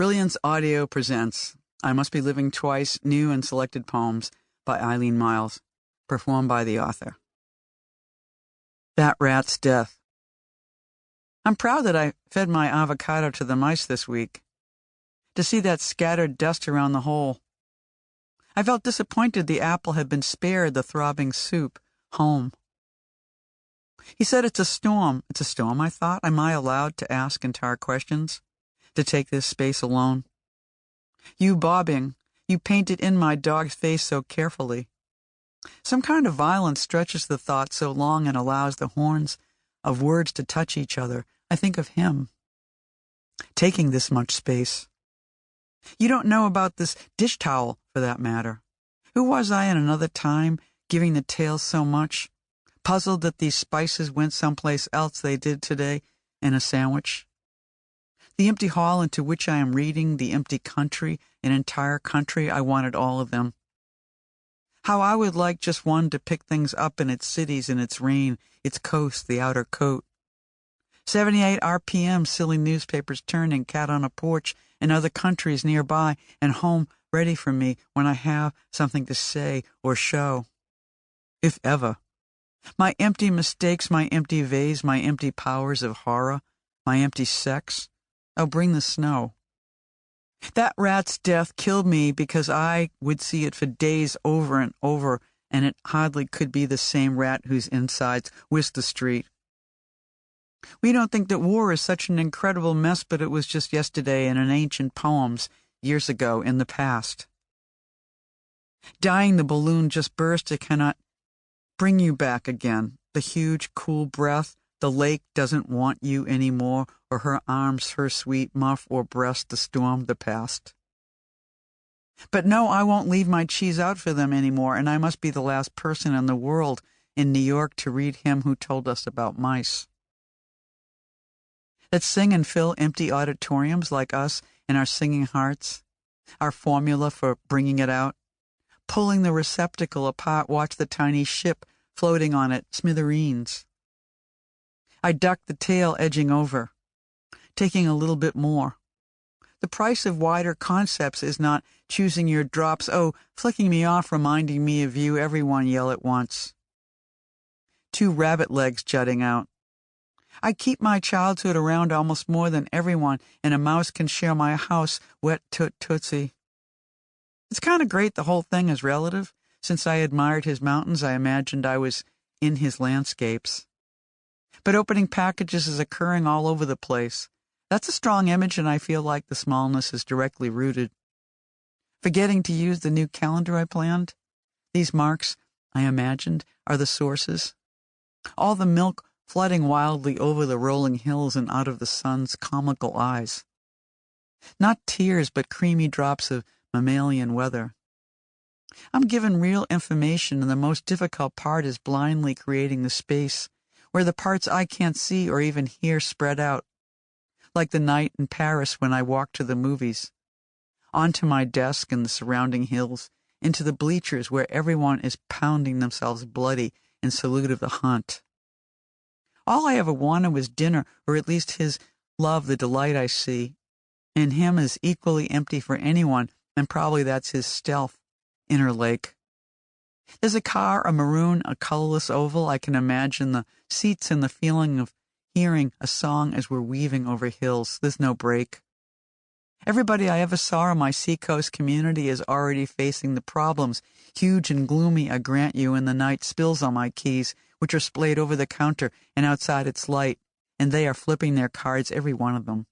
Brilliance Audio presents I Must Be Living Twice, New and Selected Poems by Eileen Myles, performed by the author. That Rat's Death. I'm proud that I fed my avocado to the mice this week. To see that scattered dust around the hole. I felt disappointed the apple had been spared the throbbing soup home. He said it's a storm. It's a storm, I thought. Am I allowed to ask entire questions? To take this space alone? You bobbing, you painted in my dog's face so carefully. Some kind of violence stretches the thought so long and allows the horns of words to touch each other. I think of him, taking this much space. You don't know about this dish towel, for that matter. Who was I in another time, giving the tale so much? Puzzled that these spices went someplace else they did today in a sandwich. The empty hall into which I am reading, the empty country, an entire country, I wanted all of them. How I would like just one to pick things up in its cities, in its rain, its coast, the outer coat. 78 RPM, silly newspapers turning, cat on a porch, and other countries nearby, and home ready for me when I have something to say or show. If ever. My empty mistakes, my empty vase, my empty powers of horror, my empty sex. Oh, bring the snow. That rat's death killed me because I would see it for days over and over, and it hardly could be the same rat whose insides whisked the street. We don't think that war is such an incredible mess, but it was just yesterday in an ancient poems, years ago, in the past. Dying, the balloon just burst. It cannot bring you back again. The huge, cool breath. The lake doesn't want you anymore, or her arms, her sweet muff, or breast, the storm, the past. But no, I won't leave my cheese out for them anymore, and I must be the last person in the world in New York to read him who told us about mice. That sing and fill empty auditoriums like us in our singing hearts, our formula for bringing it out. Pulling the receptacle apart, watch the tiny ship floating on it, smithereens. I ducked the tail edging over, taking a little bit more. The price of wider concepts is not choosing your drops, flicking me off, reminding me of you, everyone yell at once. 2 rabbit legs jutting out. I keep my childhood around almost more than everyone, and a mouse can share my house, wet tootsie. It's kind of great the whole thing is relative. Since I admired his mountains, I imagined I was in his landscapes. But opening packages is occurring all over the place. That's a strong image, and I feel like the smallness is directly rooted. Forgetting to use the new calendar I planned. These marks, I imagined, are the sources. All the milk flooding wildly over the rolling hills and out of the sun's comical eyes. Not tears, but creamy drops of mammalian weather. I'm given real information, and the most difficult part is blindly creating the space where the parts I can't see or even hear spread out, like the night in Paris when I walked to the movies, onto my desk and the surrounding hills, into the bleachers where everyone is pounding themselves bloody in salute of the hunt. All I ever wanted was dinner, or at least his love, the delight I see, and him is equally empty for anyone, and probably that's his stealth, inner lake. There's a car, a maroon, a colorless oval. I can imagine the seats and the feeling of hearing a song as we're weaving over hills. There's no break. Everybody I ever saw in my seacoast community is already facing the problems, huge and gloomy, I grant you, and the night spills on my keys, which are splayed over the counter and outside its light, and they are flipping their cards, every one of them.